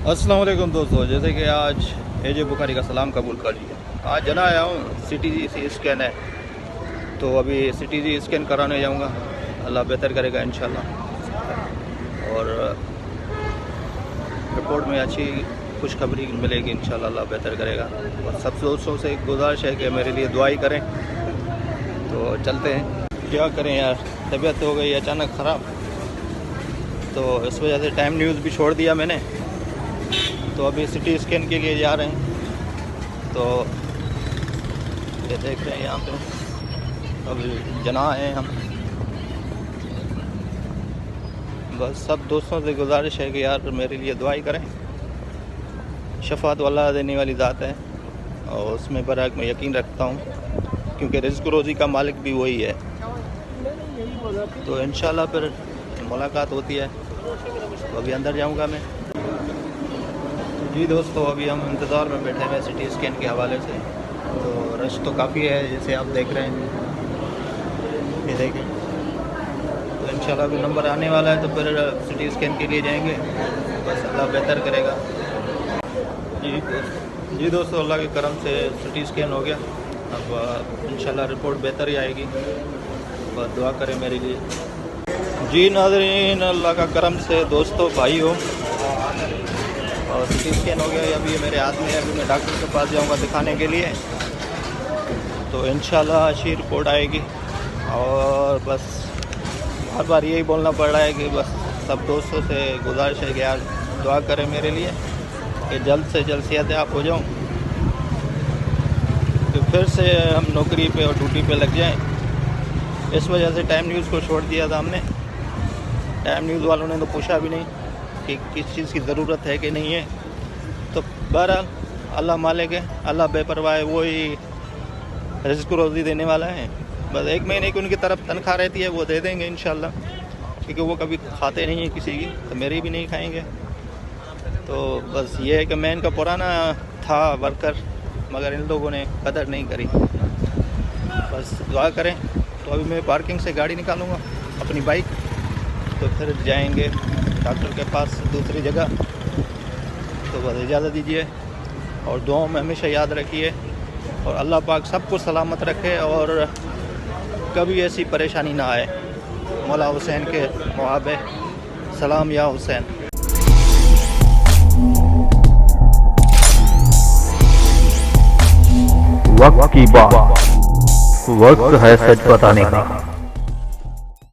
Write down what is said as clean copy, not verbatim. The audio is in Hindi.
अस्सलाम वालेकुम दोस्तों, जैसे कि आज एजे बुखारी का सलाम कबूल कर लिया। आज जना आया हूँ, CTG स्कैन है तो अभी CTG स्कैन कराने जाऊँगा। अल्लाह बेहतर करेगा इंशाल्लाह, और रिपोर्ट में अच्छी खुशखबरी मिलेगी इंशाल्लाह। अल्लाह बेहतर करेगा। और सब दोस्तों से गुजारिश है कि मेरे लिए दुआई करें। तो चलते हैं, क्या करें यार, तबीयत हो गई अचानक ख़राब, तो इस वजह से टाइम न्यूज़ भी छोड़ दिया मैंने। तो अभी CT स्कैन के लिए जा रहे हैं। तो ये देख रहे हैं यहाँ पे अभी जना हैं हम। बस सब दोस्तों से गुजारिश है कि यार मेरे लिए दुआई करें। शफात वाला देने वाली ज़ात है और उसमें बराक मैं यकीन रखता हूँ, क्योंकि रिज़्क़ रोज़ी का मालिक भी वही है। तो इंशाल्लाह फिर मुलाकात होती है। तो अभी अंदर जाऊँगा मैं। जी दोस्तों, अभी हम इंतज़ार में बैठे हैं CT स्कैन के हवाले से। तो रश तो काफ़ी है, जैसे आप देख रहे हैं, ये देखें। तो इंशाल्लाह अभी नंबर आने वाला है, तो फिर CT स्कैन के लिए जाएंगे। बस अल्लाह बेहतर करेगा। जी दोस्तों, अल्लाह के करम से CT स्कैन हो गया। अब इंशाल्लाह रिपोर्ट बेहतर ही आएगी। बस दुआ करें मेरे लिए। जी नाज़रीन, अल्लाह का करम से दोस्तों, भाई हो, और CT स्कैन हो गया। अभी ये मेरे हाथ में है। अभी मैं डॉक्टर के पास जाऊंगा दिखाने के लिए। तो इंशाल्लाह अच्छी रिपोर्ट आएगी। और बस हर बार यही बोलना पड़ रहा है कि बस सब दोस्तों से गुजारिश है कि यार दुआ करें मेरे लिए कि जल्द से जल्द सेहतयाब हो जाऊँ, तो फिर से हम नौकरी पे और ड्यूटी पे लग जाएं। इस वजह से टाइम न्यूज़ को छोड़ दिया था हमने। टाइम न्यूज़ वालों ने तो पूछा भी नहीं कि किस चीज़ की ज़रूरत है कि नहीं है। तो बहरहाल अल्लाह मालिक है, अल्लाह बेपरवाह है, वही रिज़्क़ रोज़ी देने वाला है। बस 1 महीने की उनकी तरफ तनख्वाह रहती है, वो दे देंगे इंशाल्लाह, क्योंकि वो कभी खाते नहीं हैं किसी की, तो मेरी भी नहीं खाएंगे। तो बस ये है कि मैं इनका पुराना था वर्कर, मगर इन लोगों ने कदर नहीं करी। बस दुआ करें। तो अभी मैं पार्किंग से गाड़ी निकालूँगा अपनी बाइक, तो फिर जाएंगे डॉक्टर के पास दूसरी जगह। तो बस इजाज़त दीजिए और दुआओं में हमेशा याद रखिए, और अल्लाह पाक सबको सलामत रखे और कभी ऐसी परेशानी ना आए। मौला हुसैन के मुहाबे सलाम या हुसैन। वक्त की बात, वक्त है सच बताने का।